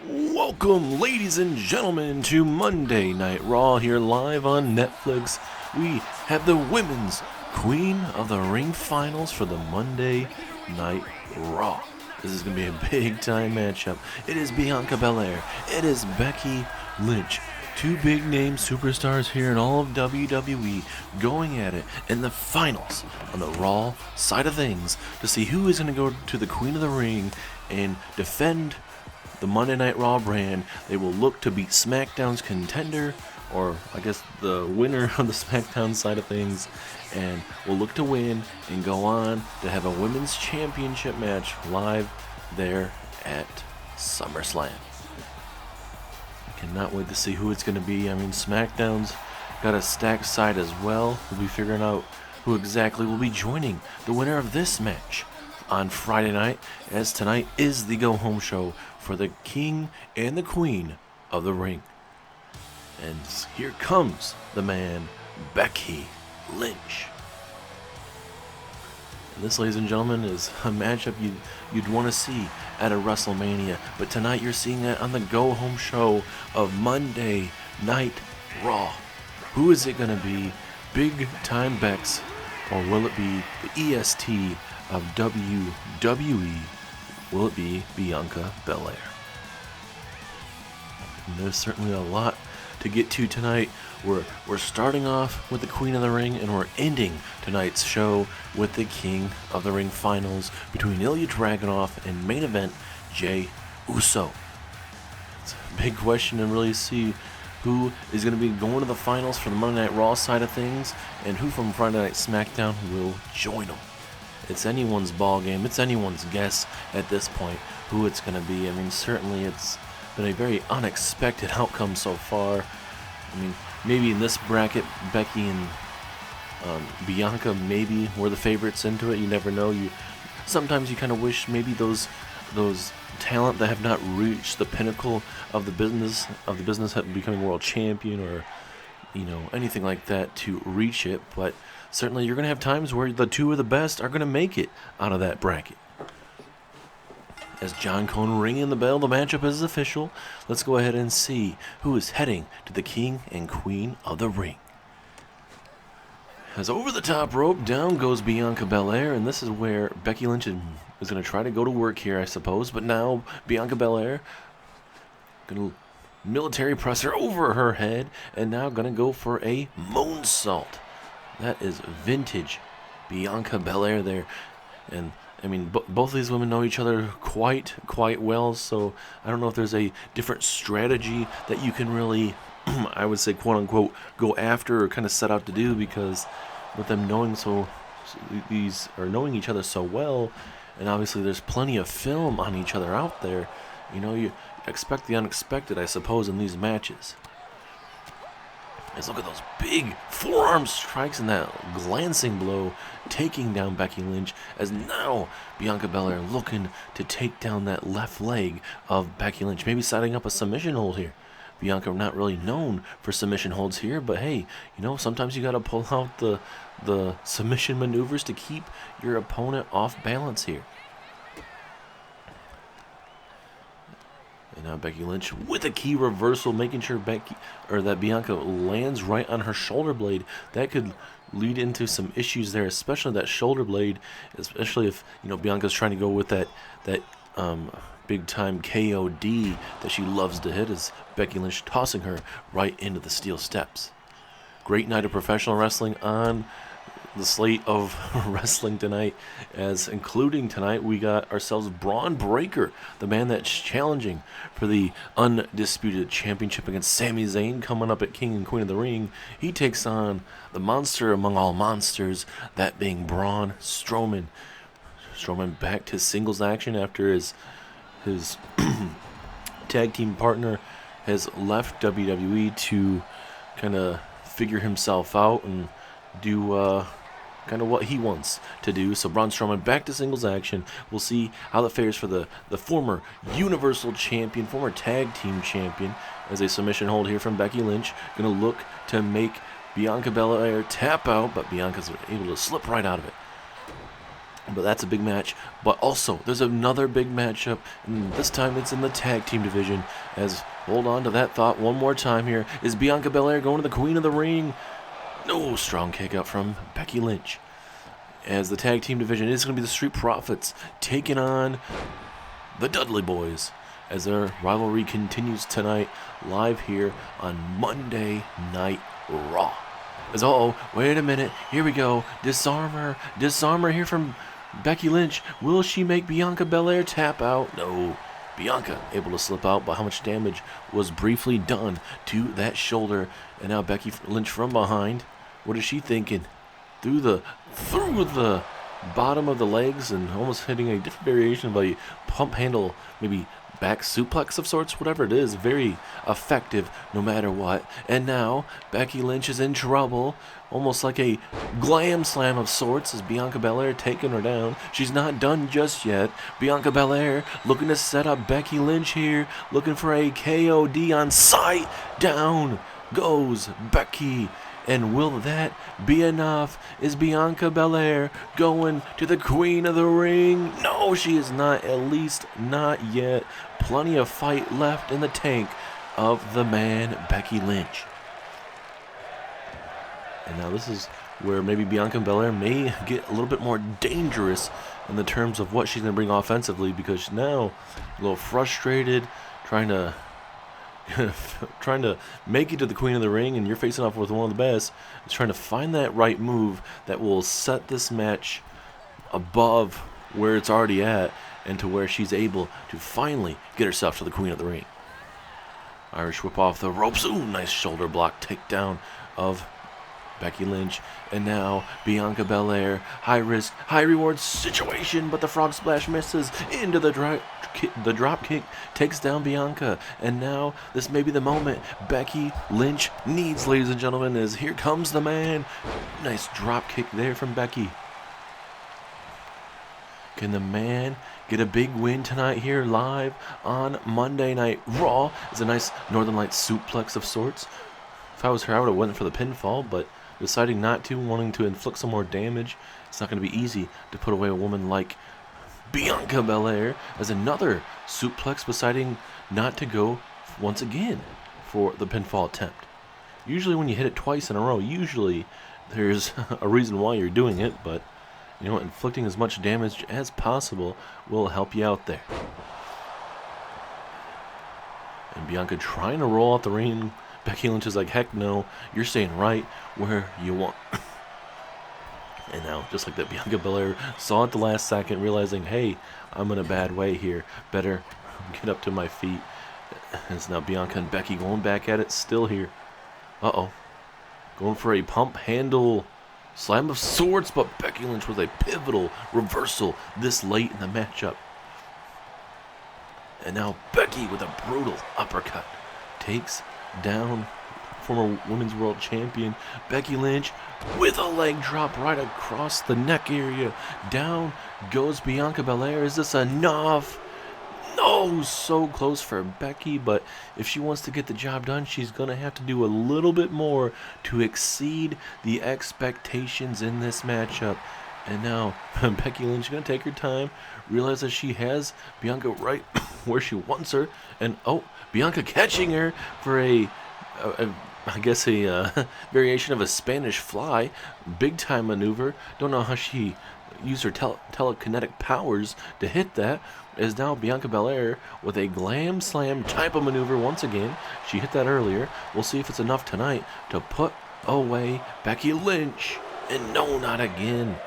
Welcome, ladies and gentlemen, to Monday Night Raw here live on Netflix. We have the Women's Queen of the Ring Finals for the Monday Night Raw. This is going to be a big-time matchup. It is Bianca Belair. It is Becky Lynch. Two big-name superstars here in all of WWE going at it in the finals on the Raw side of things to see who is going to go to the Queen of the Ring and defend the Monday Night Raw brand. They will look to beat SmackDown's contender, or I guess the winner of the SmackDown side of things, and will look to win and go on to have a women's championship match live there at SummerSlam. Cannot wait to see who it's going to be. I mean, SmackDown's got a stacked side as well. We'll be figuring out who exactly will be joining the winner of this match on Friday night, as tonight is the go-home show for the King and the Queen of the Ring. And here comes the man, Becky Lynch. And this, ladies and gentlemen, is a matchup you'd want to see at a WrestleMania, but tonight you're seeing that on the go-home show of Monday Night Raw. Who is it going to be? Big time Bex, or will it be the EST of WWE? Will it be Bianca Belair? And there's certainly a lot to get to tonight. We're starting off with the Queen of the Ring, and we're ending tonight's show with the King of the Ring finals between Ilja Dragunov and main event Jey Uso. It's a big question to really see who is going to be going to the finals for the Monday Night Raw side of things, and who from Friday Night SmackDown will join them. It's anyone's ball game. It's anyone's guess at this point who it's going to be. I mean, certainly it's been a very unexpected outcome so far. I mean, maybe in this bracket, Becky and Bianca maybe were the favorites into it. You never know. Sometimes you kind of wish maybe those talent that have not reached the pinnacle of the business of becoming world champion, or anything like that, to reach it. But certainly you're going to have times where the two of the best are going to make it out of that bracket. As John Cone ringing the bell, the matchup is official. Let's go ahead and see who is heading to the King and Queen of the Ring. As over the top rope, down goes Bianca Belair, and this is where Becky Lynch is going to try to go to work here, I suppose. But now Bianca Belair going to military presser over her head, and now going to go for a moonsault. That is vintage Bianca Belair there. And I mean, both of these women know each other quite well, so I don't know if there's a different strategy that you can really, I would say, quote unquote, go after or kind of set out to do, because with them knowing each other so well, and obviously there's plenty of film on each other out there, you expect the unexpected, I suppose, in these matches. Let's look at those big forearm strikes and that glancing blow taking down Becky Lynch, as now Bianca Belair looking to take down that left leg of Becky Lynch, maybe setting up a submission hold here. Bianca not really known for submission holds here, but hey, sometimes you got to pull out the submission maneuvers to keep your opponent off balance here. And now Becky Lynch with a key reversal, making sure that Bianca lands right on her shoulder blade. That could lead into some issues there, especially that shoulder blade, especially if Bianca's trying to go with that big time KOD that she loves to hit, as Becky Lynch tossing her right into the steel steps. Great night of professional wrestling on the slate of wrestling tonight, as including tonight we got ourselves Braun Breaker, the man that's challenging for the undisputed championship against Sami Zayn, coming up at King and Queen of the Ring. He takes on the monster among all monsters, that being Braun Strowman. Strowman back to singles action after his tag team partner has left WWE to kind of figure himself out and do kind of what he wants to do. So Braun Strowman back to singles action. We'll see how that fares for the former Universal Champion, former Tag Team Champion, as a submission hold here from Becky Lynch. Going to look to make Bianca Belair tap out, but Bianca's able to slip right out of it. But that's a big match. But also, there's another big matchup, and this time it's in the tag team division. As, hold on to that thought one more time here. Is Bianca Belair going to the Queen of the Ring? No, strong kick out from Becky Lynch. As the tag team division is going to be the Street Profits taking on the Dudley Boyz, as their rivalry continues tonight, live here on Monday Night Raw. As, wait a minute, here we go. Disarmer here from Becky Lynch. Will she make Bianca Belair tap out? No. Bianca able to slip out, but how much damage was briefly done to that shoulder. And now Becky Lynch from behind. What is she thinking? Through the bottom of the legs and almost hitting a different variation of a pump handle, maybe back suplex of sorts, whatever it is. Very effective no matter what. And now Becky Lynch is in trouble, almost like a glam slam of sorts, as Bianca Belair taking her down. She's not done just yet. Bianca Belair looking to set up Becky Lynch here, looking for a KOD on sight. Down goes Becky. And will that be enough? Is Bianca Belair going to the Queen of the Ring? No, she is not, at least not yet. Plenty of fight left in the tank of the man, Becky Lynch. And now this is where maybe Bianca Belair may get a little bit more dangerous in the terms of what she's going to bring offensively, because she's now a little frustrated, trying to make it to the Queen of the Ring, and you're facing off with one of the best. Is trying to find that right move that will set this match above where it's already at, and to where she's able to finally get herself to the Queen of the Ring. Irish whip off the ropes. Ooh, nice shoulder block takedown of Becky Lynch. And now Bianca Belair, high risk, high reward situation, but the frog splash misses into the drop kick, takes down Bianca. And now this may be the moment Becky Lynch needs, ladies and gentlemen, as here comes the man. Nice drop kick there from Becky. Can the man get a big win tonight here live on Monday Night Raw? It's a nice Northern Lights suplex of sorts. If I was her, I would have went for the pinfall, but deciding not to, wanting to inflict some more damage. It's not going to be easy to put away a woman like Bianca Belair, as another suplex, deciding not to go once again for the pinfall attempt. Usually when you hit it twice in a row, usually there's a reason why you're doing it, but you know, inflicting as much damage as possible will help you out there. And Bianca trying to roll out the ring. Becky Lynch is like, heck no, you're staying right where you want. And now, just like that, Bianca Belair saw it the last second, realizing, hey, I'm in a bad way here. Better get up to my feet. And it's now Bianca and Becky going back at it, still here. Going for a pump handle slam of sorts, but Becky Lynch with a pivotal reversal this late in the matchup. And now Becky with a brutal uppercut takes down former Women's World Champion Becky Lynch with a leg drop right across the neck area. Down goes Bianca Belair. Is this enough? No, so close for Becky, but if she wants to get the job done, she's going to have to do a little bit more to exceed the expectations in this matchup. And now Becky Lynch is going to take her time, realize that she has Bianca right where she wants her, and Bianca catching her for a variation of a Spanish fly. Big time maneuver. Don't know how she used her telekinetic powers to hit that. Is now Bianca Belair with a glam slam type of maneuver once again. She hit that earlier. We'll see if it's enough tonight to put away Becky Lynch. And no, not again.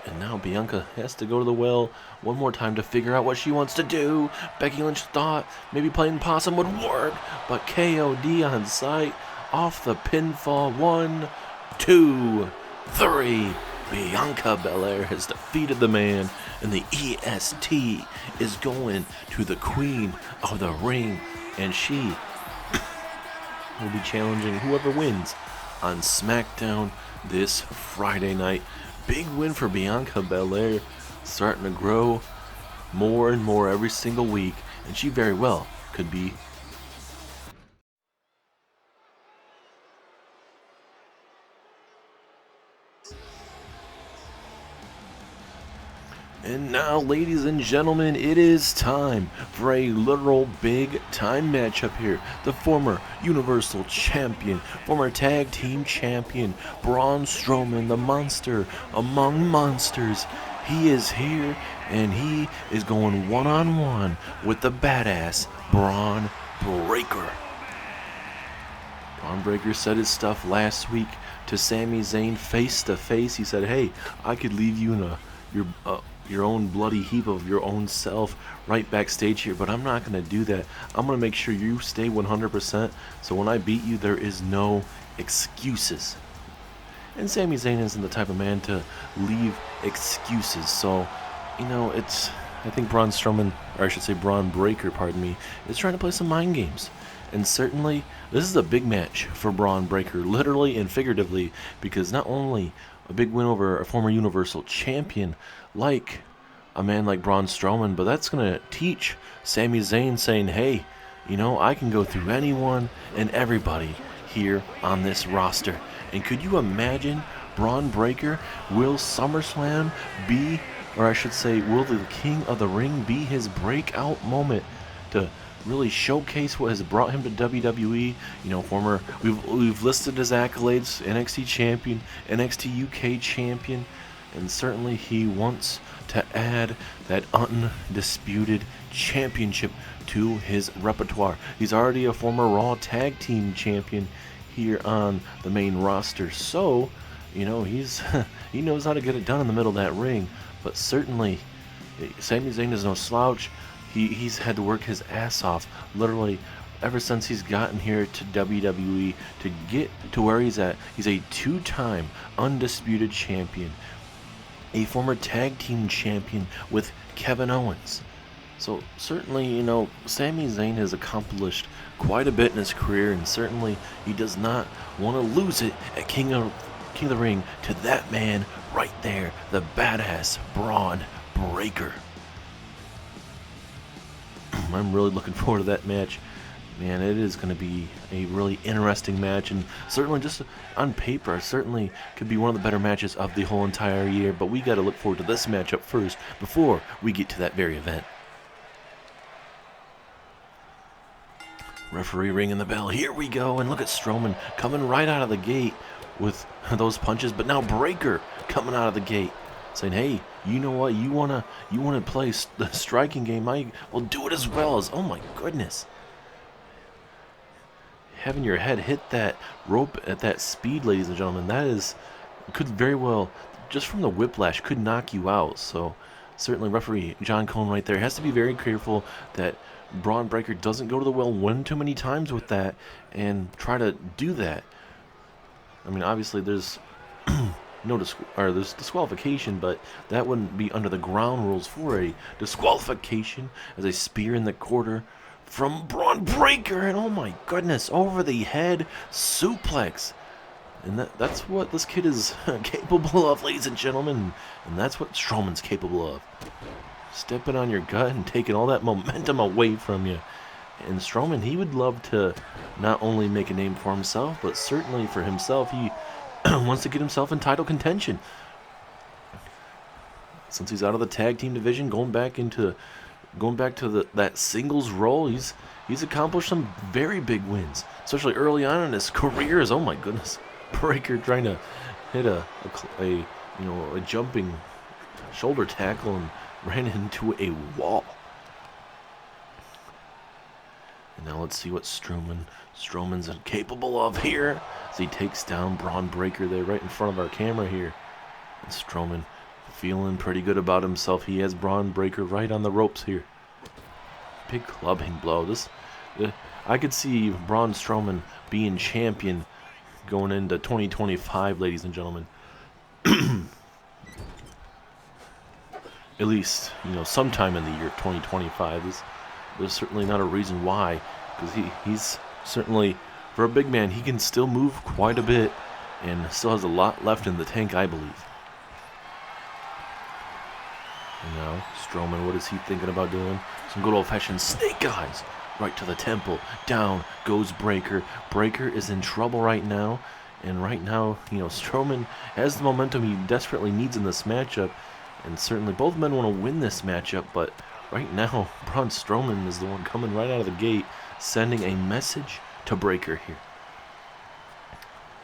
And now Bianca has to go to the well one more time to figure out what she wants to do. Becky Lynch thought maybe playing possum would work, but KOD on sight off the pinfall. 1, 2, 3. Bianca Belair has defeated the man, and the EST is going to the Queen of the Ring, and she will be challenging whoever wins on SmackDown this Friday night. Big win for Bianca Belair, starting to grow more and more every single week, and she very well could be And now, ladies and gentlemen, it is time for a literal big-time matchup here. The former Universal Champion, former Tag Team Champion, Braun Strowman, the monster among monsters. He is here, and he is going one-on-one with the badass Braun Breaker. Braun Breaker said his stuff last week to Sami Zayn face-to-face. He said, hey, I could leave you in your own bloody heap of your own self right backstage here, but I'm not going to do that. I'm going to make sure you stay 100%, so when I beat you, there is no excuses. And Sami Zayn isn't the type of man to leave excuses, so, I think Braun Strowman, or I should say Braun Breaker, pardon me, is trying to play some mind games. And certainly, this is a big match for Braun Breaker, literally and figuratively, because not only a big win over a former Universal Champion like a man like Braun Strowman, but that's going to teach Sami Zayn, saying, hey, I can go through anyone and everybody here on this roster. And could you imagine Braun Breaker? Will SummerSlam be, or I should say, will the King of the Ring be his breakout moment to really showcase what has brought him to WWE? We've listed his accolades: NXT champion, NXT UK champion, and certainly he wants to add that undisputed championship to his repertoire. He's already a former Raw Tag Team champion here on the main roster, so he knows how to get it done in the middle of that ring. But certainly Sami Zayn is no slouch. He's had to work his ass off, literally, ever since he's gotten here to WWE to get to where he's at. He's a two-time undisputed champion, a former tag team champion with Kevin Owens. So certainly, Sami Zayn has accomplished quite a bit in his career, and certainly he does not want to lose it at King of the Ring to that man right there, the badass Braun Breaker. I'm really looking forward to that match. Man, it is going to be a really interesting match, and certainly just on paper, certainly could be one of the better matches of the whole entire year, but we got to look forward to this matchup first before we get to that very event. Referee ringing the bell. Here we go, and look at Strowman coming right out of the gate with those punches, but now Breaker coming out of the gate saying, hey, you know what, you wanna play the striking game, I will do it as well. As, oh my goodness, having your head hit that rope at that speed, ladies and gentlemen, could very well, just from the whiplash, could knock you out. So certainly referee John Cone right there has to be very careful that Braun Breaker doesn't go to the well one too many times with that and try to do that. I mean, obviously there's there's disqualification, but that wouldn't be under the ground rules for a disqualification, as a spear in the quarter from Braun Breaker, and oh my goodness, over the head suplex. And that's what this kid is capable of, ladies and gentlemen, and that's what Strowman's capable of. Stepping on your gut and taking all that momentum away from you. And Strowman, he would love to not only make a name for himself, but certainly for himself, he wants to get himself in title contention. Since he's out of the tag team division, going back to that singles role, he's accomplished some very big wins, especially early on in his career. Oh my goodness, Breaker trying to hit a jumping shoulder tackle and ran into a wall. And now let's see what Strowman's capable of here, as he takes down Braun Breaker there right in front of our camera here. And Strowman feeling pretty good about himself. He has Braun Breaker right on the ropes here. Big clubbing blow. I could see Braun Strowman being champion going into 2025, ladies and gentlemen. At least, sometime in the year 2025. There's certainly not a reason why, because he's certainly, for a big man, he can still move quite a bit and still has a lot left in the tank, I believe. And now, Strowman, what is he thinking about doing? Some good old-fashioned snake eyes right to the temple. Down goes Breaker. Breaker is in trouble right now, and right now, Strowman has the momentum he desperately needs in this matchup. And certainly both men want to win this matchup, but right now, Braun Strowman is the one coming right out of the gate, sending a message to Breakker here.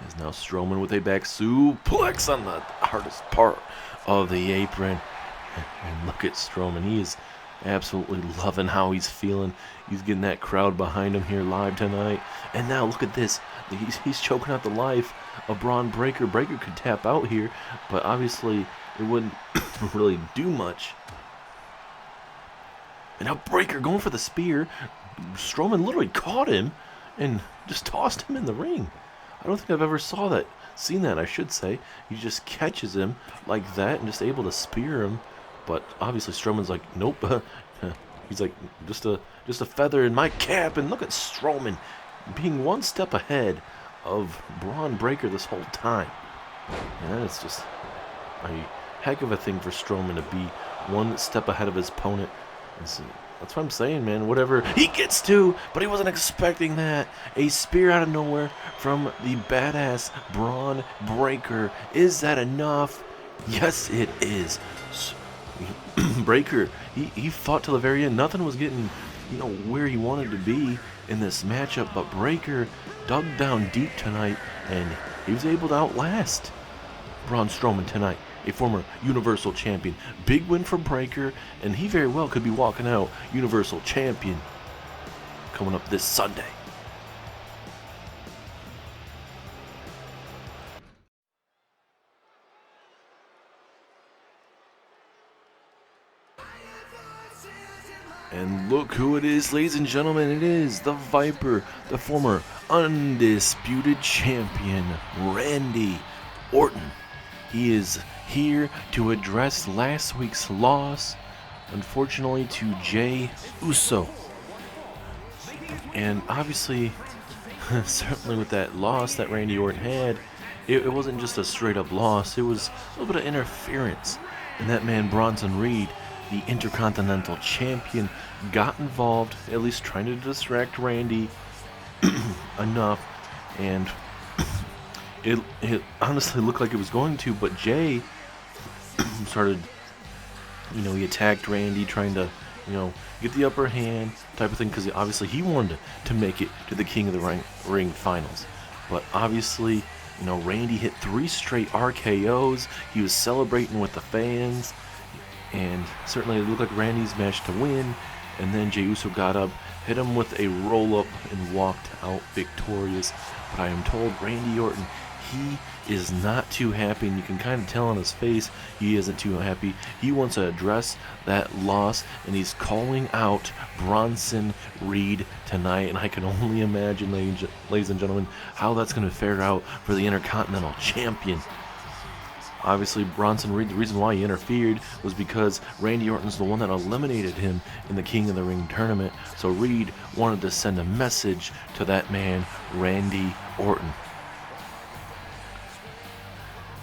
As now Strowman with a back suplex on the hardest part of the apron. And look at Strowman. He is absolutely loving how he's feeling. He's getting that crowd behind him here live tonight. And now look at this. He's choking out the life of Braun Breakker. Breakker could tap out here, but obviously it wouldn't really do much. And now Breakker going for the spear. Strowman literally caught him and just tossed him in the ring. I don't think I've ever seen that, I should say. He just catches him like that and just able to spear him. But obviously Strowman's like, nope. He's like, just a feather in my cap. And look at Strowman being one step ahead of Braun Breakker this whole time. And it's just a heck of a thing for Strowman to be one step ahead of his opponent. That's what I'm saying, man. Whatever he gets to, but he wasn't expecting that. A spear out of nowhere from the badass Braun Breakker. Is that enough? Yes, it is. Breakker, he fought till the very end. Nothing was getting, where he wanted to be in this matchup, but Breakker dug down deep tonight, and he was able to outlast Braun Strowman tonight, a former Universal Champion. Big win for Breakker, and he very well could be walking out Universal Champion coming up this Sunday. And look who it is, ladies and gentlemen. It is the Viper, the former undisputed champion, Randy Orton. He is here to address last week's loss, unfortunately, to Jey Uso. And obviously, certainly with that loss that Randy Orton had, it wasn't just a straight-up loss. It was a little bit of interference. And that man, Bronson Reed, the Intercontinental Champion, got involved, at least trying to distract Randy enough. And it honestly looked like it was going to, but Jey started, he attacked Randy, trying to, get the upper hand type of thing, because obviously he wanted to make it to the King of the Ring finals. But obviously, Randy hit 3 straight RKOs. He was celebrating with the fans, and certainly it looked like Randy's match to win. And then Jey Uso got up, hit him with a roll-up, and walked out victorious. But I am told Randy Orton, he is not too happy, and you can kind of tell on his face he isn't too happy. He wants to address that loss, and he's calling out Bronson Reed tonight. And I can only imagine, ladies and gentlemen, how that's going to fare out for the Intercontinental Champion. Obviously, Bronson Reed, the reason why he interfered was because Randy Orton's the one that eliminated him in the King of the Ring tournament. So Reed wanted to send a message to that man, Randy Orton.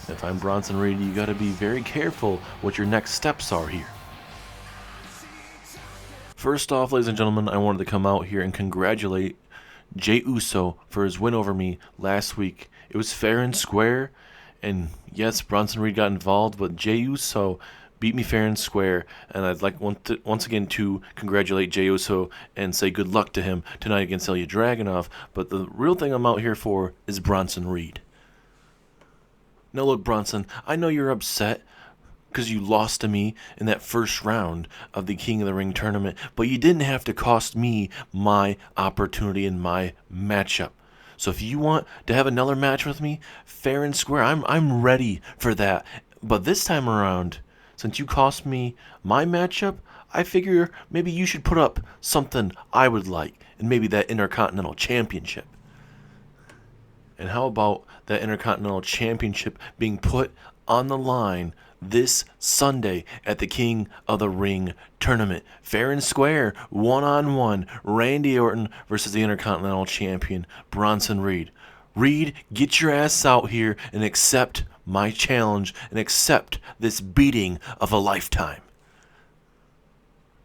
If I'm Bronson Reed, you got to be very careful what your next steps are here. First off, ladies and gentlemen, I wanted to come out here and congratulate Jey Uso for his win over me last week. It was fair and square. And yes, Bronson Reed got involved, but Jey Uso beat me fair and square. And I'd like once again to congratulate Jey Uso and say good luck to him tonight against Ilja Dragunov. But the real thing I'm out here for is Bronson Reed. Now look, Bronson, I know you're upset because you lost to me in that first round of the King of the Ring tournament, but you didn't have to cost me my opportunity in my matchup. So if you want to have another match with me, fair and square, I'm ready for that. But this time around, since you cost me my matchup, I figure maybe you should put up something I would like, and maybe that Intercontinental Championship. And how about that Intercontinental Championship being put on the line this Sunday at the King of the Ring tournament? Fair and square, one-on-one, Randy Orton versus the Intercontinental Champion, Bronson Reed. Reed, get your ass out here and accept my challenge and accept this beating of a lifetime.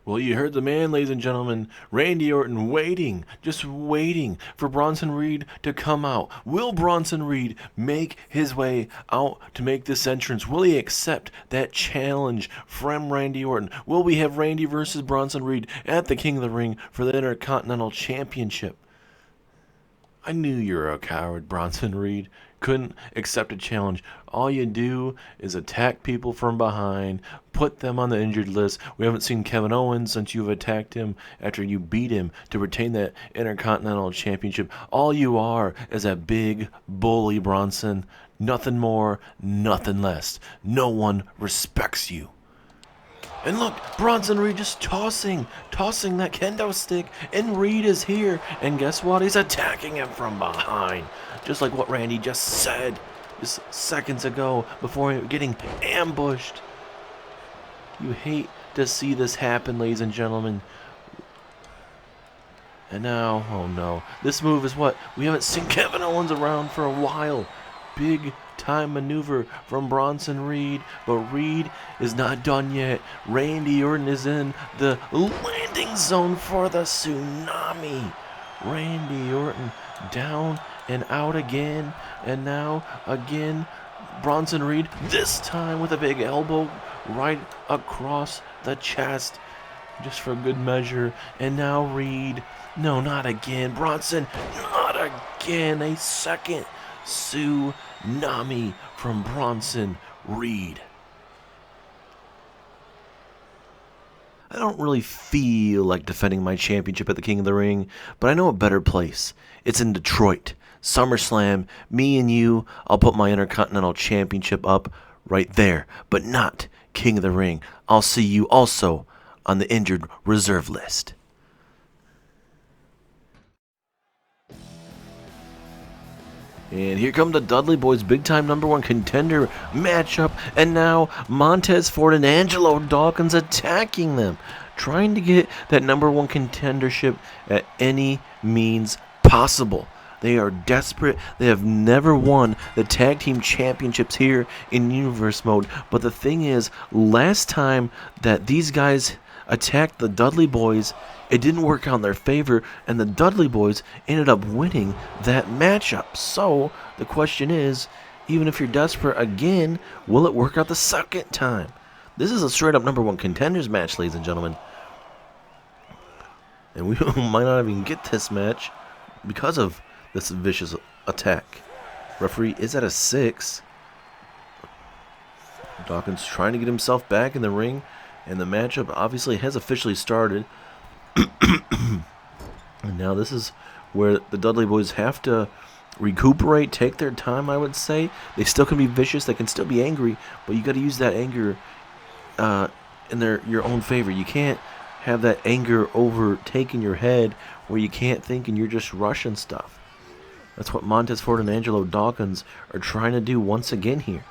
Well, you heard the man, ladies and gentlemen. Randy Orton waiting, just waiting for Bronson Reed to come out. Will Bronson Reed make his way out to make this entrance? Will he accept that challenge from Randy Orton? Will we have Randy versus Bronson Reed at the King of the Ring for the Intercontinental Championship? I knew you were a coward, Bronson Reed. Couldn't accept a challenge. All you do is attack people from behind, put them on the injured list. We haven't seen Kevin Owens since you've attacked him after you beat him to retain that Intercontinental Championship. All you are is a big bully, Bronson. Nothing more, nothing less. No one respects you. And look, Bronson Reed just tossing that kendo stick, and Reed is here, and guess what? He's attacking him from behind, just like what Randy just said just seconds ago before getting ambushed. You hate to see this happen, ladies and gentlemen. And now, oh no, this move is what? We haven't seen Kevin Owens around for a while. Big time maneuver from Bronson Reed, but Reed is not done yet. Randy Orton is in the landing zone for the tsunami. Randy Orton down and out again, and now again Bronson Reed, this time with a big elbow right across the chest, just for good measure. And now Reed, no, not again. Bronson, not again. A second tsunami from Bronson Reed. I don't really feel like defending my championship at the King of the Ring, but I know a better place. It's in Detroit. SummerSlam, me and you, I'll put my Intercontinental Championship up right there, but not King of the Ring. I'll see you also on the injured reserve list. And here come the Dudley Boyz big-time #1 contender matchup. And now Montez Ford and Angelo Dawkins attacking them, trying to get that #1 contendership at any means possible. They are desperate. They have never won the tag team championships here in Universe Mode. But the thing is, last time that these guys attacked the Dudley Boyz, it didn't work out in their favor, and the Dudley Boyz ended up winning that matchup. So the question is, even if you're desperate again, will it work out the second time? This is a straight up #1 contenders match, ladies and gentlemen. And we might not even get this match because of this vicious attack. Referee is at a 6. Dawkins trying to get himself back in the ring, and the matchup obviously has officially started. And now this is where the Dudley Boyz have to recuperate, take their time, I would say. They still can be vicious, they can still be angry, but you got to use that anger in your own favor. You can't have that anger overtaking your head where you can't think and you're just rushing stuff. That's what Montez Ford and Angelo Dawkins are trying to do once again here.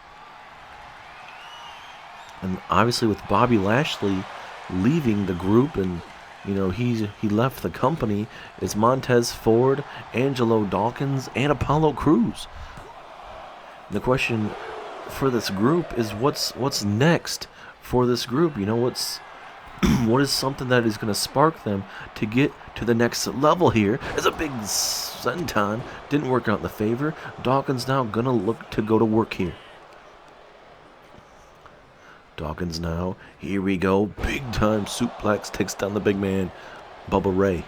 And obviously with Bobby Lashley leaving the group, and he left the company, it's Montez Ford, Angelo Dawkins, and Apollo Crews. The question for this group is what's next for this group? What is something that is going to spark them to get to the next level here? As a big senton didn't work out in the favor. Dawkins now going to look to go to work here. Dawkins now, here we go, big time suplex, takes down the big man, Bubba Ray.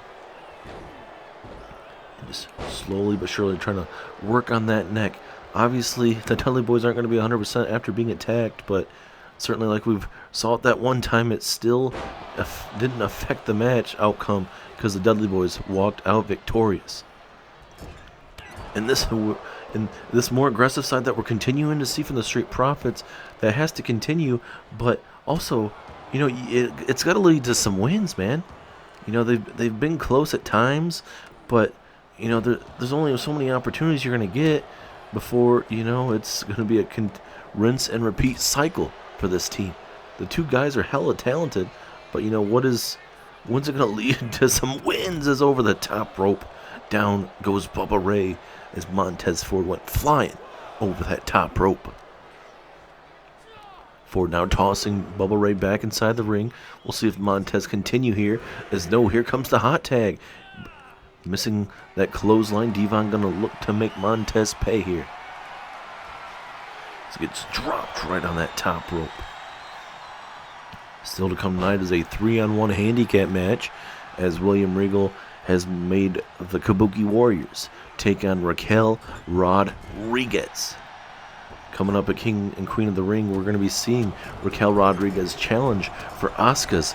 And just slowly but surely trying to work on that neck. Obviously, the Dudley Boyz aren't going to be 100% after being attacked, but certainly like we've saw it that one time, it still didn't affect the match outcome because the Dudley Boyz walked out victorious. And this more aggressive side that we're continuing to see from the Street Profits, that has to continue, but also, it's got to lead to some wins, man. They've been close at times, but there's only so many opportunities you're going to get before it's going to be a rinse and repeat cycle for this team. The two guys are hella talented, but when's it going to lead to some wins? Is over the top rope. Down goes Bubba Ray as Montez Ford went flying over that top rope. Ford now tossing Bubba Ray back inside the ring. We'll see if Montez continue here. As no, here comes the hot tag. Missing that clothesline. Devon gonna look to make Montez pay here. This gets dropped right on that top rope. Still to come tonight is a 3-on-1 handicap match, as William Regal has made the Kabuki Warriors take on Raquel Rodriguez. Coming up at King and Queen of the Ring, we're going to be seeing Raquel Rodriguez challenge for Asuka's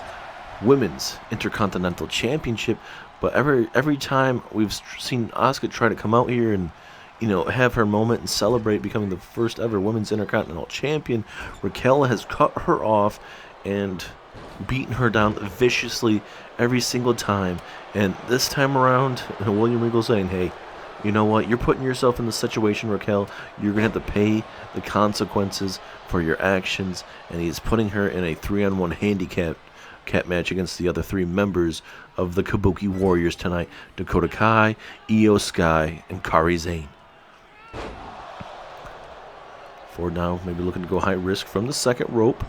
Women's Intercontinental Championship. But every time we've seen Asuka try to come out here and, you know, have her moment and celebrate becoming the first ever Women's Intercontinental Champion, Raquel has cut her off and beaten her down viciously every single time. And this time around, William Regal saying, hey, you know what? You're putting yourself in this situation, Raquel. You're going to have to pay the consequences for your actions. And he's putting her in a 3-on-1 handicap match against the other 3 members of the Kabuki Warriors tonight. Dakota Kai, Io Sky, and Kairi Sane. Ford now maybe looking to go high risk from the second rope.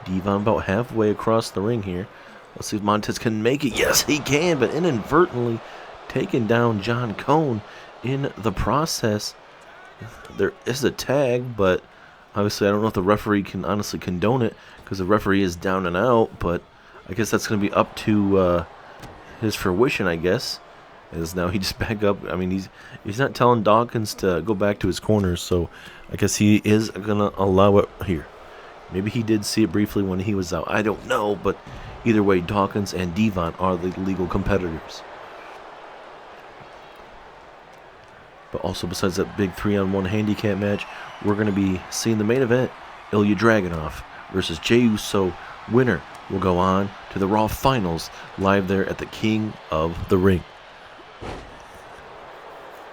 Devon about halfway across the ring here. Let's see if Montez can make it. Yes, he can, but inadvertently taking down John Cone in the process. There is a tag, but obviously I don't know if the referee can honestly condone it, because the referee is down and out, but I guess that's going to be up to his fruition, I guess. As now he just back up. I mean, he's not telling Dawkins to go back to his corner, so I guess he is going to allow it here. Maybe he did see it briefly when he was out. I don't know, but either way, Dawkins and Devon are the legal competitors. But also, besides that big 3-on-1 handicap match, we're going to be seeing the main event, Ilja Dragunov versus Jey Uso. Winner will go on to the Raw Finals live there at the King of the Ring.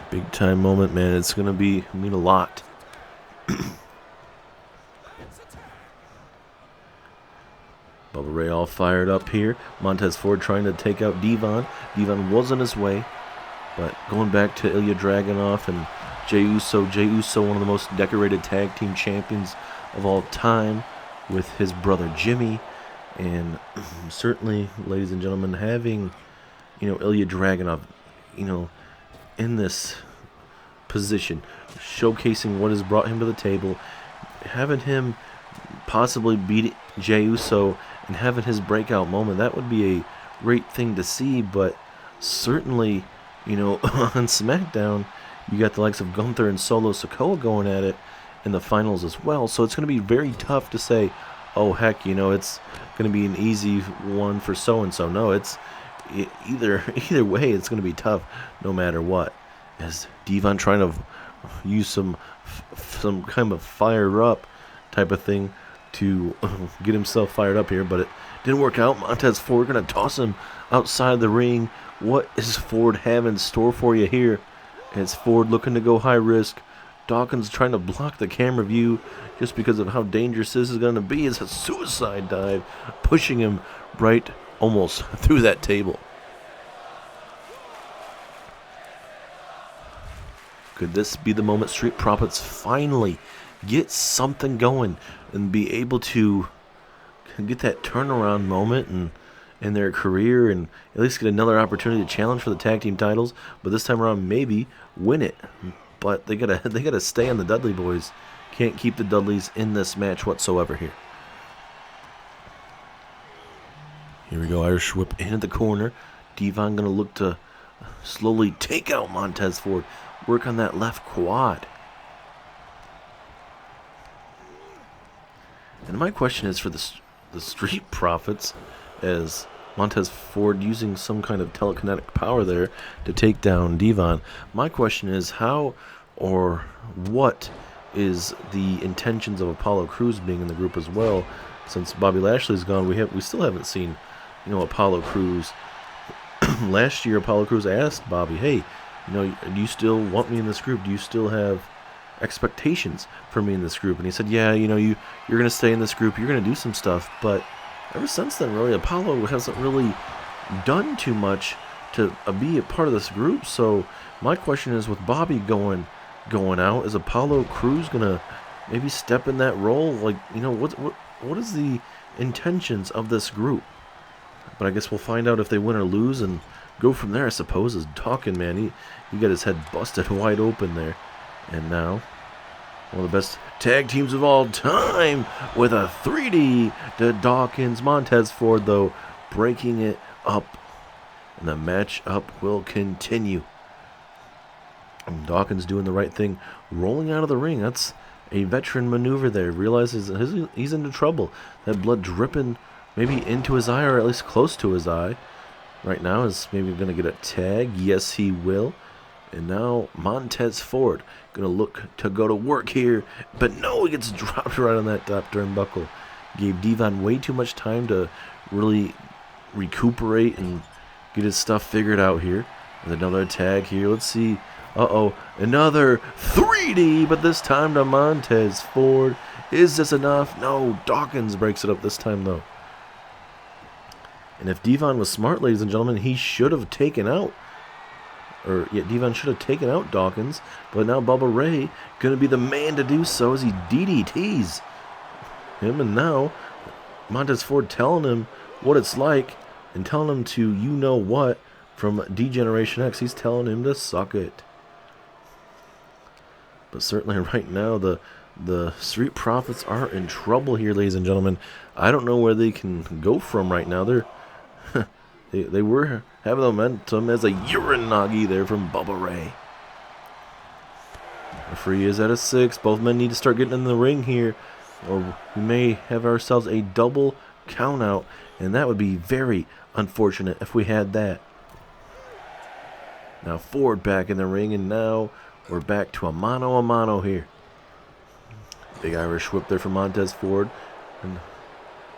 Big time moment, man. It's going to mean a lot. Bubba Ray all fired up here. Montez Ford trying to take out Devon. Devon was on his way. But going back to Ilja Dragunov and Jey Uso. Jey Uso, one of the most decorated tag team champions of all time, with his brother Jimmy. And certainly, ladies and gentlemen, having, Ilja Dragunov, in this position, showcasing what has brought him to the table, having him possibly beat Jey Uso and having his breakout moment, that would be a great thing to see. But certainly, on SmackDown, you got the likes of Gunther and Solo Sikoa going at it in the finals as well. So it's going to be very tough to say, oh, heck, it's going to be an easy one for so-and-so. No, it's either way, it's going to be tough no matter what. As Devon trying to use some kind of fire up type of thing to get himself fired up here, but it didn't work out. Montez Ford going to toss him outside the ring. What is Ford having in store for you here? It's Ford looking to go high risk. Dawkins trying to block the camera view just because of how dangerous this is going to be. It's a suicide dive, pushing him right almost through that table. Could this be the moment Street Profits finally get something going and be able to get that turnaround moment in their career, and at least get another opportunity to challenge for the tag team titles, but this time around maybe win it? But they gotta stay on the Dudley boys. Can't keep the Dudleys in this match whatsoever here. Here we go, Irish whip in at the corner. Devon gonna look to slowly take out Montez Ford. Work on that left quad. And my question is for the Street Profits, as Montez Ford using some kind of telekinetic power there to take down Devon. My question is, how or what is the intentions of Apollo Crews being in the group as well? Since Bobby Lashley's gone, we still haven't seen, Apollo Crews. Last year, Apollo Crews asked Bobby, hey, do you still want me in this group? Do you still have expectations for me in this group? And he said, yeah, you're going to stay in this group. You're going to do some stuff. But ever since then, really, Apollo hasn't really done too much to be a part of this group. So my question is, with Bobby going out, is Apollo Crews going to, maybe step in that role. Like, you know, what is the intentions of this group? But I guess we'll find out if they win or lose and go from there, I suppose. As Dawkins, man, he got his head busted wide open there. And now, one of the best tag teams of all time with a 3D to Dawkins. Montez Ford, though, breaking it up. And the match-up will continue. And Dawkins doing the right thing, rolling out of the ring. That's a veteran maneuver there. Realizes he's into trouble. That blood dripping maybe into his eye, or at least close to his eye. Right now is maybe going to get a tag. Yes, he will. And now Montez Ford going to look to go to work here. But no, he gets dropped right on that top turnbuckle. Gave Devon way too much time to really recuperate and get his stuff figured out here. With another tag here. Let's see. Uh-oh. Another 3D, but this time to Montez Ford. Is this enough? No, Dawkins breaks it up this time, though. And if Devon was smart, ladies and gentlemen, he should have taken out, Devon should have taken out Dawkins. But now Bubba Ray going to be the man to do so as he DDTs him. And now Montez Ford telling him what it's like and telling him to you-know-what from D-Generation X. He's telling him to suck it. But certainly right now, the Street Profits are in trouble here, ladies and gentlemen. I don't know where they can go from right now. They were having the momentum as a Uranagi there from Bubba Ray. Referee is at a 6. Both men need to start getting in the ring here, or we may have ourselves a double countout, and that would be very unfortunate if we had that. Now Ford back in the ring, and now we're back to a mano here. Big Irish whip there from Montez Ford. And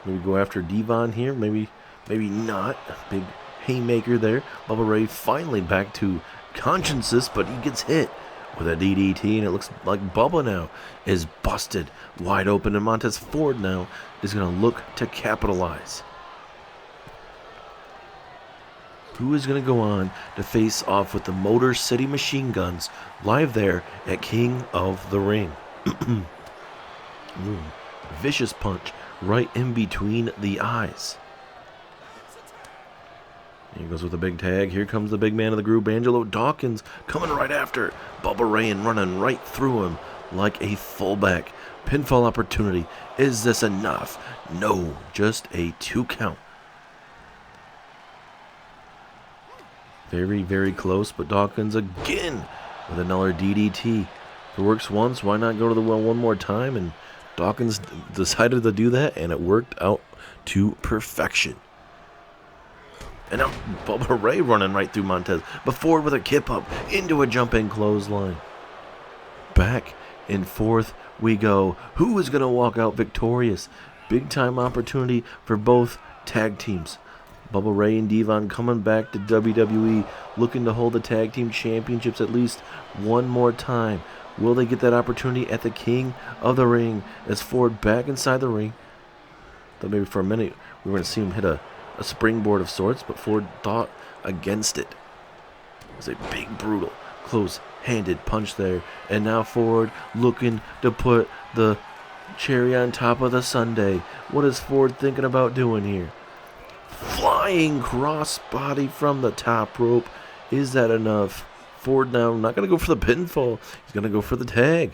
maybe go after Devon here. Maybe not. Big haymaker there. Bubba Ray finally back to consciousness, but he gets hit with a DDT, and it looks like Bubba now is busted wide open, and Montez Ford now is going to look to capitalize. Who is going to go on to face off with the Motor City Machine Guns live there at King of the Ring? Vicious punch right in between the eyes. He goes with a big tag. Here comes the big man of the group, Angelo Dawkins, coming right after Bubba Ray and running right through him like a fullback. Pinfall opportunity. Is this enough? No, just a 2 count. Very, very close, but Dawkins again with another DDT. If it works once, why not go to the well one more time? And Dawkins decided to do that, and it worked out to perfection. And now Bubba Ray running right through Montez. But Ford with a kip up into a jumping clothesline. Back and forth we go. Who is going to walk out victorious? Big time opportunity for both tag teams. Bubba Ray and Devon coming back to WWE, looking to hold the tag team championships at least one more time. Will they get that opportunity at the King of the Ring as Ford back inside the ring? Thought maybe for a minute we were going to see him hit a springboard of sorts, but Ford thought against it. It was a big, brutal, close-handed punch there. And now Ford looking to put the cherry on top of the sundae. What is Ford thinking about doing here? Flying crossbody from the top rope. Is that enough? Ford now not going to go for the pinfall. He's going to go for the tag.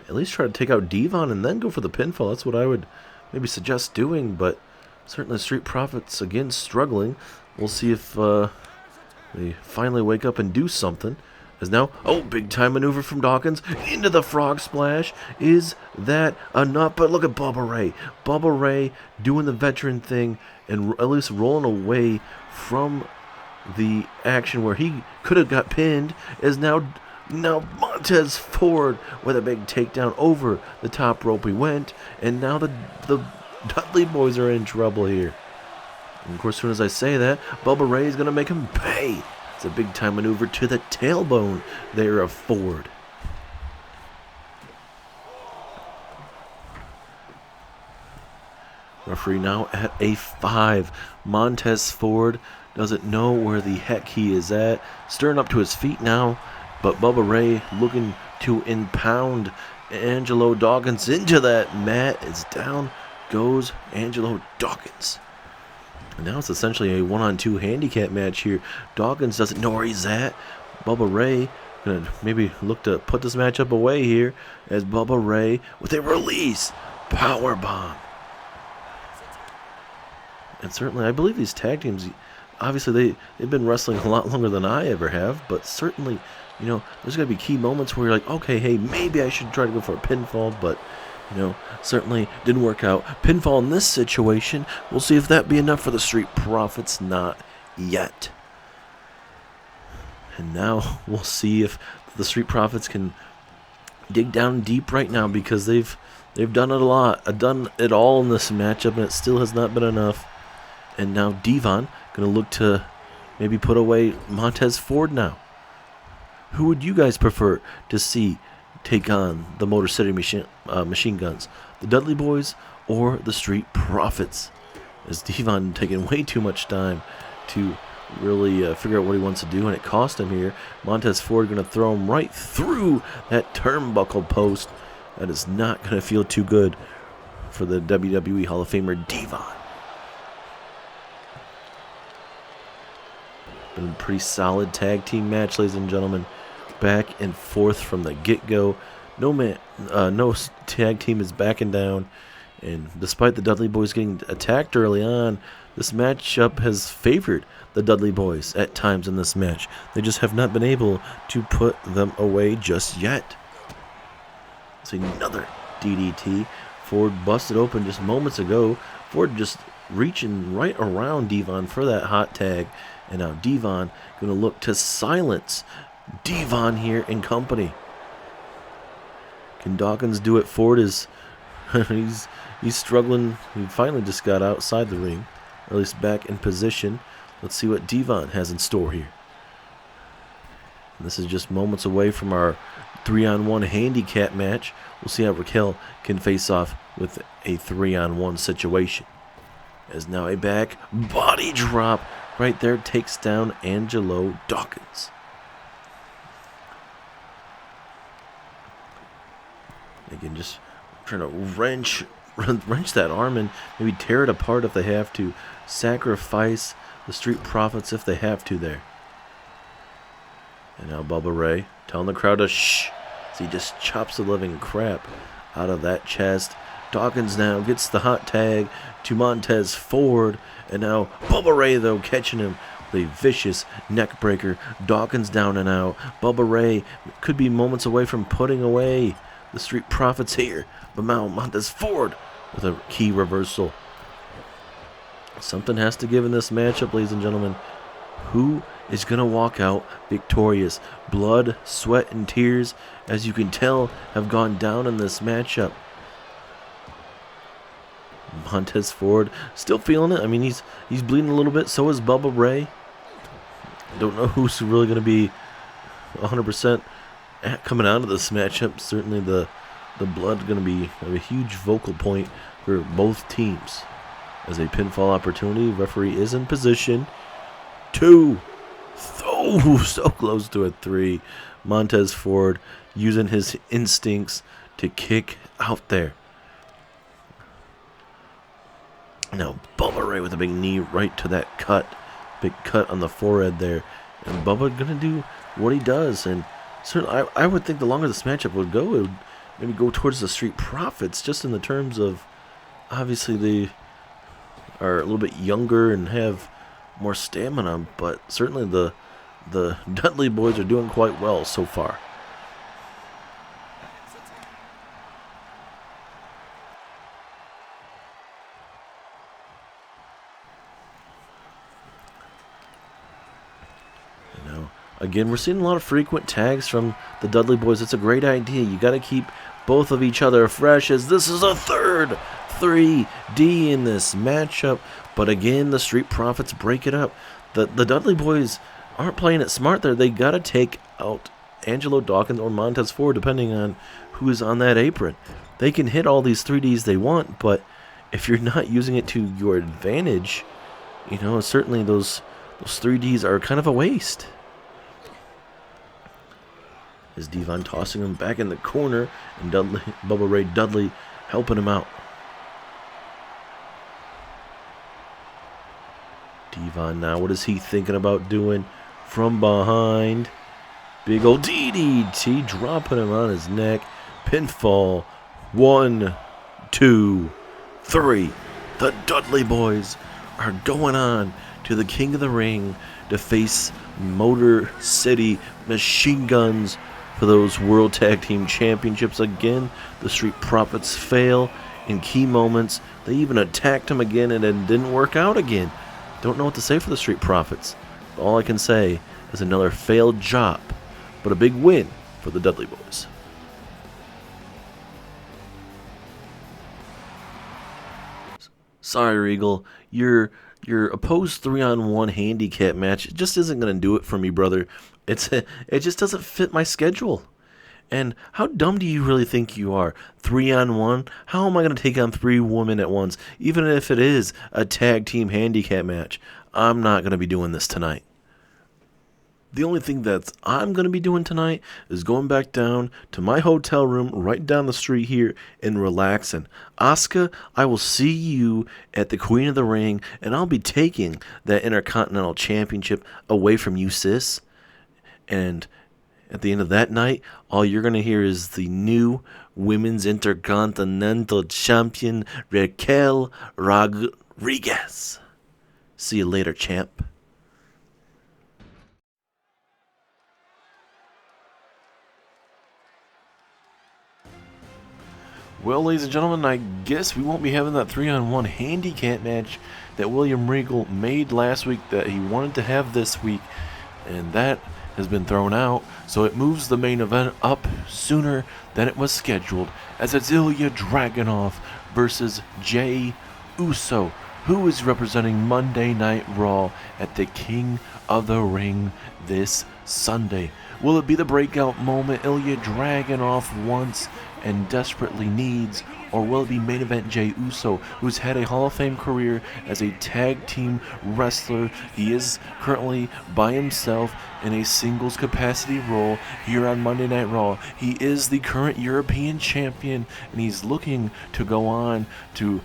At least try to take out Devon and then go for the pinfall. That's what I would maybe suggest doing, but certainly Street Profits again struggling. We'll see if they finally wake up and do something. As now, big time maneuver from Dawkins into the frog splash. Is that enough? But look at Bubba Ray. Bubba Ray doing the veteran thing and at least rolling away from the action where he could have got pinned. Is now Montez Ford with a big takedown over the top rope he went. And now the Dudley boys are in trouble here. And of course, as soon as I say that, Bubba Ray is going to make him pay. It's a big time maneuver to the tailbone there of Ford. Referee now at a 5. Montez Ford doesn't know where the heck he is at. Stirring up to his feet now, but Bubba Ray looking to impound Angelo Dawkins into that mat. It's down goes Angelo Dawkins. And now it's essentially a 1-on-2 handicap match here. Dawkins doesn't know where he's at. Bubba Ray gonna maybe look to put this matchup away here as Bubba Ray with a release power bomb. And certainly, I believe these tag teams, obviously they've been wrestling a lot longer than I ever have, but certainly, you know, there's going to be key moments where you're like, okay, hey, maybe I should try to go for a pinfall, but, you know, certainly didn't work out. Pinfall in this situation, we'll see if that be enough for the Street Profits. Not yet. And now we'll see if the Street Profits can dig down deep right now, because they've done it a lot, done it all in this matchup, and it still has not been enough. And now Devon going to look to maybe put away Montez Ford now. Who would you guys prefer to see take on the Motor City Machine Guns? The Dudley Boyz or the Street Profits? As Devon taking way too much time to really figure out what he wants to do, and it cost him here. Montez Ford going to throw him right through that turnbuckle post. That is not going to feel too good for the WWE Hall of Famer Devon. Been a pretty solid tag team match, ladies and gentlemen. Back and forth from the get-go. No tag team is backing down. And despite the Dudley Boyz getting attacked early on, this matchup has favored the Dudley Boyz at times in this match. They just have not been able to put them away just yet. It's another DDT. Ford busted open just moments ago. Ford just reaching right around Devon for that hot tag. And now Devon going to look to silence Devon here in company. Can Dawkins do it? Ford is he's struggling. He finally just got outside the ring, or at least back in position. Let's see what Devon has in store here. And this is just moments away from our 3-on-1 handicap match. We'll see how Raquel can face off with a 3-on-1 situation. As now a back body drop right there takes down Angelo Dawkins. Again, just trying to wrench that arm and maybe tear it apart if they have to. Sacrifice the Street Profits if they have to there. And now Bubba Ray telling the crowd to shh, as he just chops the living crap out of that chest. Dawkins now gets the hot tag to Montez Ford. And now Bubba Ray, though, catching him with a vicious neck breaker. Dawkins down and out. Bubba Ray could be moments away from putting away the Street Profits here. But now Montez Ford with a key reversal. Something has to give in this matchup, ladies and gentlemen. Who is going to walk out victorious? Blood, sweat, and tears, as you can tell, have gone down in this matchup. Montez Ford still feeling it. I mean, he's bleeding a little bit. So is Bubba Ray. Don't know who's really going to be 100% coming out of this matchup. Certainly the blood is going to be a huge vocal point for both teams. As a pinfall opportunity, referee is in position. 2. So close to a 3. Montez Ford using his instincts to kick out there. Now Bubba Ray with a big knee right to that cut. Big cut on the forehead there. And Bubba going to do what he does. And certainly I would think the longer this matchup would go, it would maybe go towards the Street Profits, just in the terms of, obviously they are a little bit younger and have more stamina, but certainly the Dudley Boyz are doing quite well so far. Again, we're seeing a lot of frequent tags from the Dudley Boyz. It's a great idea. You got to keep both of each other fresh, as this is a third 3D in this matchup. But again, the Street Profits break it up. The Dudley Boyz aren't playing it smart there. They got to take out Angelo Dawkins or Montez Ford, depending on who's on that apron. They can hit all these 3Ds they want, but if you're not using it to your advantage, you know, certainly those 3Ds are kind of a waste. Is Devon tossing him back in the corner, and Bubba Ray Dudley helping him out. Devon now, what is he thinking about doing? From behind, big old DDT, dropping him on his neck. Pinfall, 1, 2, 3. The Dudley boys are going on to the King of the Ring to face Motor City Machine Guns for those World Tag Team Championships. Again, the Street Profits fail in key moments. They even attacked him again and it didn't work out again. Don't know what to say for the Street Profits. All I can say is another failed job, but a big win for the Dudley boys. Sorry, Regal, your opposed 3-on-1 handicap match just isn't going to do it for me, brother. It just doesn't fit my schedule. And how dumb do you really think you are? 3-on-1? How am I going to take on 3 women at once, even if it is a tag team handicap match? I'm not going to be doing this tonight. The only thing that I'm going to be doing tonight is going back down to my hotel room right down the street here and relaxing. Asuka, I will see you at the Queen of the Ring, and I'll be taking that Intercontinental Championship away from you, sis. And at the end of that night, all you're going to hear is the new Women's Intercontinental Champion, Raquel Rodriguez. See you later, champ. Well, ladies and gentlemen, I guess we won't be having that 3-on-1 handicap match that William Regal made last week that he wanted to have this week. And that has been thrown out, so it moves the main event up sooner than it was scheduled, as it's Ilja Dragunov versus Jey Uso, who is representing Monday Night Raw at the King of the Ring this Sunday. Will it be the breakout moment Ilja Dragunov wants and desperately needs, or will it be main event Jey Uso, who's had a Hall of Fame career as a tag team wrestler? He is currently by himself in a singles capacity role here on Monday Night Raw. He is the current European champion, and he's looking to go on to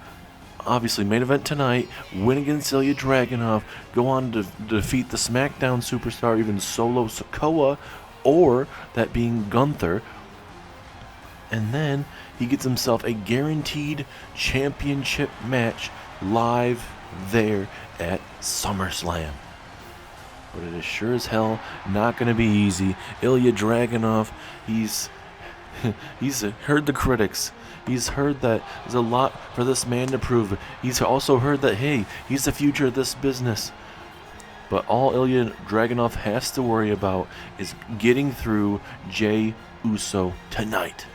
obviously main event tonight, win against Ilja Dragunov, go on to defeat the SmackDown superstar, even Solo Sikoa, or that being Gunther. And then he gets himself a guaranteed championship match live there at SummerSlam. But it is sure as hell not going to be easy. Ilja Dragunov, he's heard the critics. He's heard that there's a lot for this man to prove. He's also heard that, hey, he's the future of this business. But all Ilja Dragunov has to worry about is getting through Jey Uso tonight.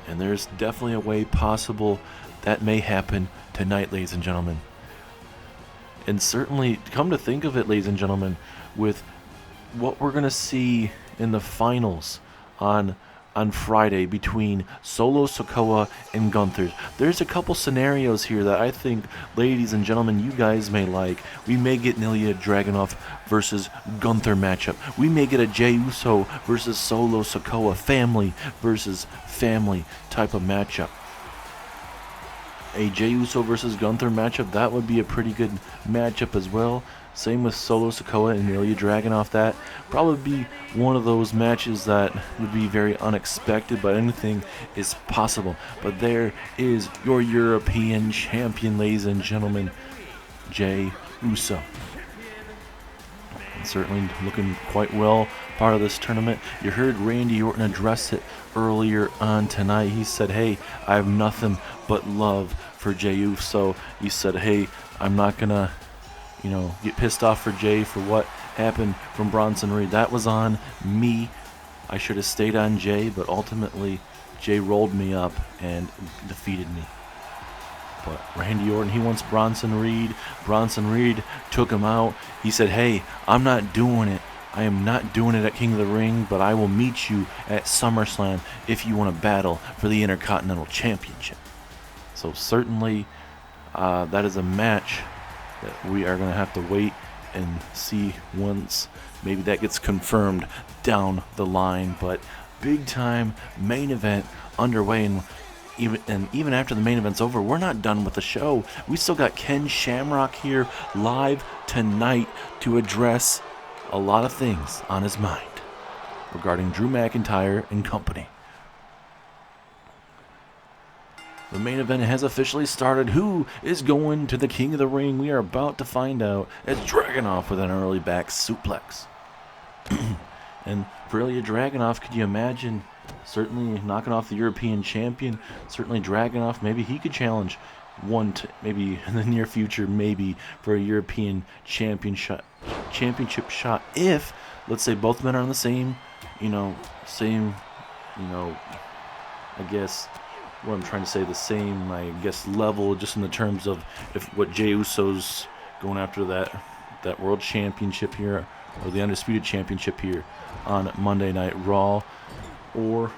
And there's definitely a way possible that may happen tonight, ladies and gentlemen. And certainly, come to think of it, ladies and gentlemen, with what we're going to see in the finals on Friday between Solo Sikoa and Gunther, there's a couple scenarios here that I think, ladies and gentlemen, you guys may like. We may get an Ilja Dragunov versus Gunther matchup. We may get a Jey Uso versus Solo Sikoa, family versus family type of matchup. A Jey Uso versus Gunther matchup, that would be a pretty good matchup as well. Same with Solo Sikoa and Ilja Dragunov. That probably be one of those matches that would be very unexpected, but anything is possible. But there is your European champion, ladies and gentlemen, Jey Uso. And certainly looking quite well part of this tournament. You heard Randy Orton address it earlier on tonight. He said, hey, I have nothing but love for Jey Uso. He said, hey, I'm not going to get pissed off for Jey for what happened from Bronson Reed. That was on me. I should have stayed on Jey, but ultimately Jey rolled me up and defeated me. But Randy Orton, he wants Bronson Reed. Bronson Reed took him out. He said, hey, I'm not doing it. I am not doing it at King of the Ring, but I will meet you at SummerSlam if you want to battle for the Intercontinental Championship. So certainly that is a match that we are going to have to wait and see once maybe that gets confirmed down the line. But big time main event underway, and even after the main event's over, we're not done with the show. We still got Ken Shamrock here live tonight to address a lot of things on his mind regarding Drew McIntyre and company. The main event has officially started. Who is going to the King of the Ring? We are about to find out as Dragunov with an early back suplex. And for Ilja Dragunov, could you imagine certainly knocking off the European champion? Certainly Dragunov, maybe he could challenge maybe in the near future, maybe for a European championship shot if, let's say, both men are on the same, I guess what I'm trying to say, the same, I guess, level, just in the terms of if what Jey Uso's going after that world championship here, or the undisputed championship here on Monday Night Raw, or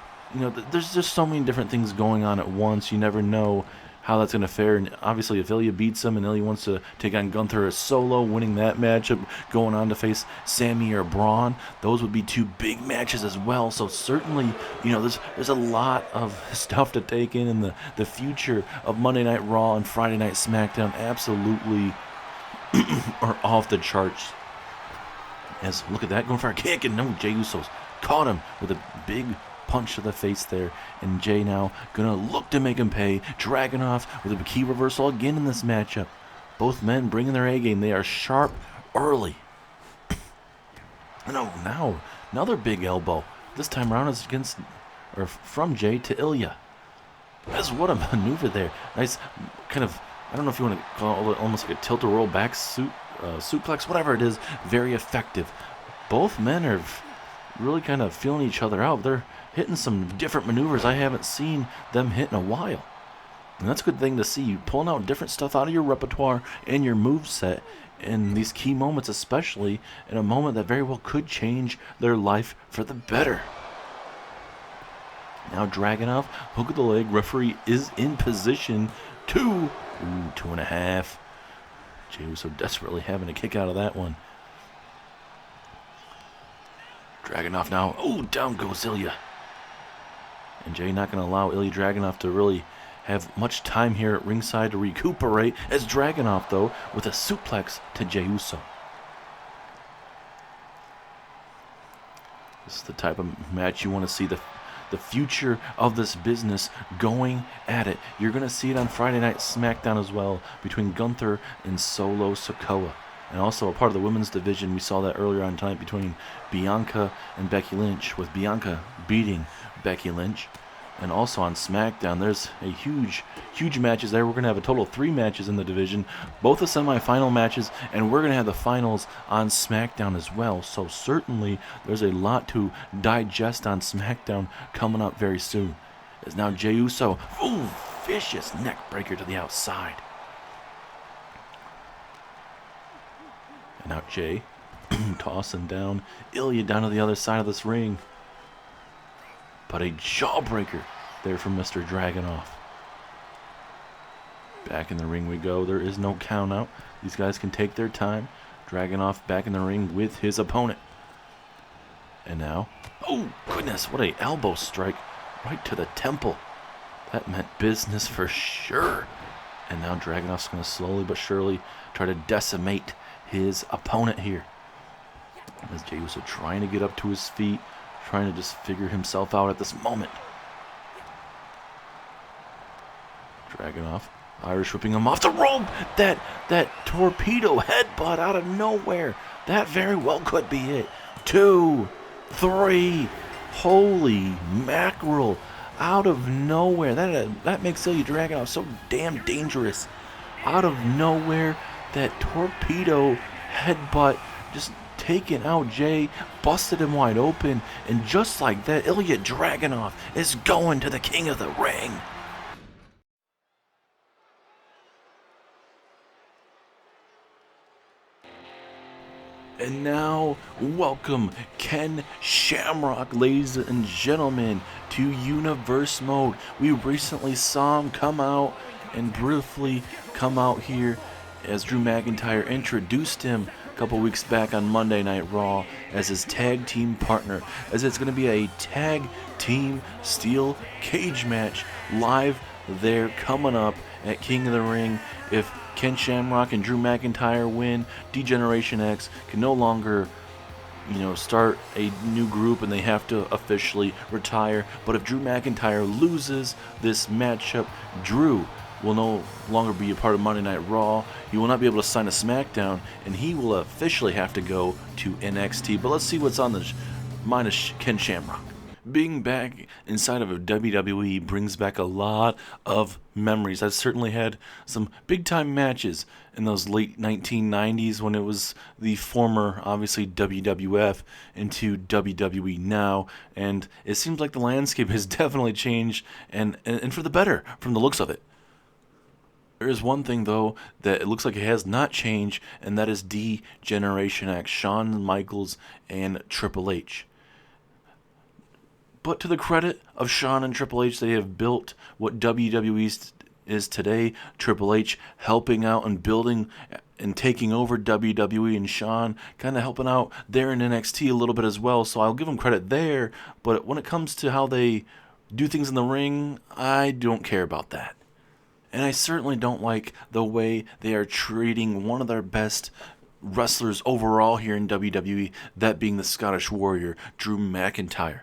there's just so many different things going on at once. You never know how that's going to fare. And obviously, if Ilja beats him and Ilja wants to take on Gunther as solo, winning that matchup, going on to face Sammy or Braun, those would be two big matches as well. So certainly, there's a lot of stuff to take in the future of Monday Night Raw and Friday Night SmackDown. Absolutely are off the charts. As look at that, going for a kick, and no, Jey Uso's caught him with a big punch to the face there, and Jey now gonna look to make him pay. Dragunov with a key reversal again in this matchup. Both men bringing their A game. They are sharp early. No, now another big elbow. This time around is from Jey to Ilja. That's what a maneuver there. Nice kind of, I don't know if you want to call it almost like a tilt-a-roll back suplex, whatever it is. Very effective. Both men are really kind of feeling each other out. They're hitting some different maneuvers I haven't seen them hit in a while. And that's a good thing to see. You pulling out different stuff out of your repertoire and your moveset in these key moments, especially in a moment that very well could change their life for the better. Now Dragunov, hook of the leg. Referee is in position. 2.5. Jey Uso desperately having a kick out of that one. Dragunov now. Oh, down goes Ilja. And Jey not going to allow Ilja Dragunov to really have much time here at ringside to recuperate, as Dragunov, though, with a suplex to Jey Uso. This is the type of match you want to see, the future of this business going at it. You're going to see it on Friday Night SmackDown as well, between Gunther and Solo Sikoa. And also a part of the women's division, we saw that earlier on tonight between Bianca and Becky Lynch, with Bianca beating Becky Lynch. And also on SmackDown, there's a huge matches there. We're going to have a total of 3 matches in the division, both the semifinal matches, and we're going to have the finals on SmackDown as well. So certainly there's a lot to digest on SmackDown coming up very soon. As now Jey Uso, vicious neck breaker to the outside. And now Jey tossing down Ilja down to the other side of this ring. But a jawbreaker there from Mr. Dragunov. Back in the ring we go. There is no count out. These guys can take their time. Dragunov back in the ring with his opponent. And now, oh goodness, what a elbow strike right to the temple. That meant business for sure. And now Dragunov's going to slowly but surely try to decimate his opponent here. As Jey Uso trying to get up to his feet, trying to just figure himself out at this moment. Dragunov, Irish whipping him off the rope. That torpedo headbutt out of nowhere. That very well could be it. 2, 3. Holy mackerel. Out of nowhere. That makes Ilja Dragunov so damn dangerous. Out of nowhere, that torpedo headbutt just taking out Jey, busted him wide open, and just like that, Ilja Dragunov is going to the King of the Ring. And now, welcome Ken Shamrock, ladies and gentlemen, to Universe Mode. We recently saw him come out and briefly come out here as Drew McIntyre introduced him a couple weeks back on Monday Night Raw as his tag team partner, as it's going to be a tag team steel cage match live there coming up at King of the Ring. If Ken Shamrock and Drew McIntyre win, D-Generation X can no longer start a new group and they have to officially retire. But if Drew McIntyre loses this matchup, Drew will no longer be a part of Monday Night Raw. He will not be able to sign a SmackDown, and he will officially have to go to NXT. But let's see what's on the mind of Ken Shamrock. Being back inside of a WWE brings back a lot of memories. I've certainly had some big-time matches in those late 1990s when it was the former, obviously, WWF into WWE now, and it seems like the landscape has definitely changed, and for the better, from the looks of it. There is one thing, though, that it looks like it has not changed, and that is D-Generation X, Shawn Michaels and Triple H. But to the credit of Shawn and Triple H, they have built what WWE is today. Triple H helping out and building and taking over WWE, and Shawn kind of helping out there in NXT a little bit as well. So I'll give them credit there. But when it comes to how they do things in the ring, I don't care about that. And I certainly don't like the way they are treating one of their best wrestlers overall here in WWE, that being the Scottish Warrior, Drew McIntyre.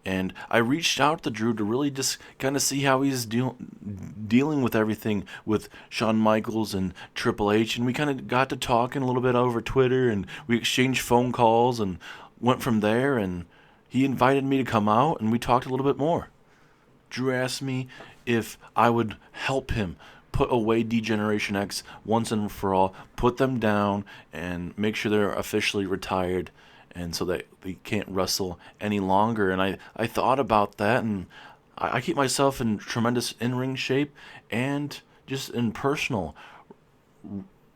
And I reached out to Drew to really just kind of see how he's dealing with everything with Shawn Michaels and Triple H. And we kind of got to talking a little bit over Twitter, and we exchanged phone calls and went from there. And he invited me to come out, and we talked a little bit more. Drew asked me if I would help him put away D-Generation X once and for all, put them down, and make sure they're officially retired, and so that they can't wrestle any longer. And I thought about that, and I keep myself in tremendous in-ring shape and just in personal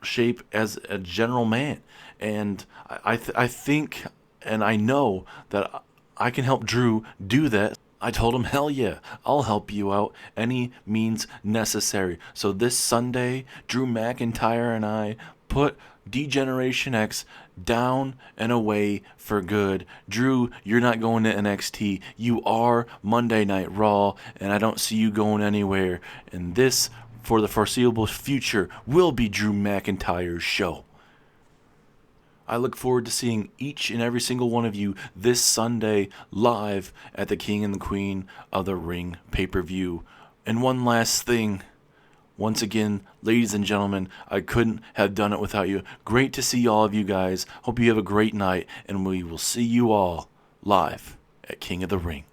shape as a general man. And I think, and I know that I can help Drew do that. I told him, hell yeah, I'll help you out any means necessary. So this Sunday, Drew McIntyre and I put D-Generation X down and away for good. Drew, you're not going to NXT. You are Monday Night Raw, and I don't see you going anywhere. And this, for the foreseeable future, will be Drew McIntyre's show. I look forward to seeing each and every single one of you this Sunday live at the King and the Queen of the Ring pay-per-view. And one last thing. Once again, ladies and gentlemen, I couldn't have done it without you. Great to see all of you guys. Hope you have a great night, and we will see you all live at King of the Ring.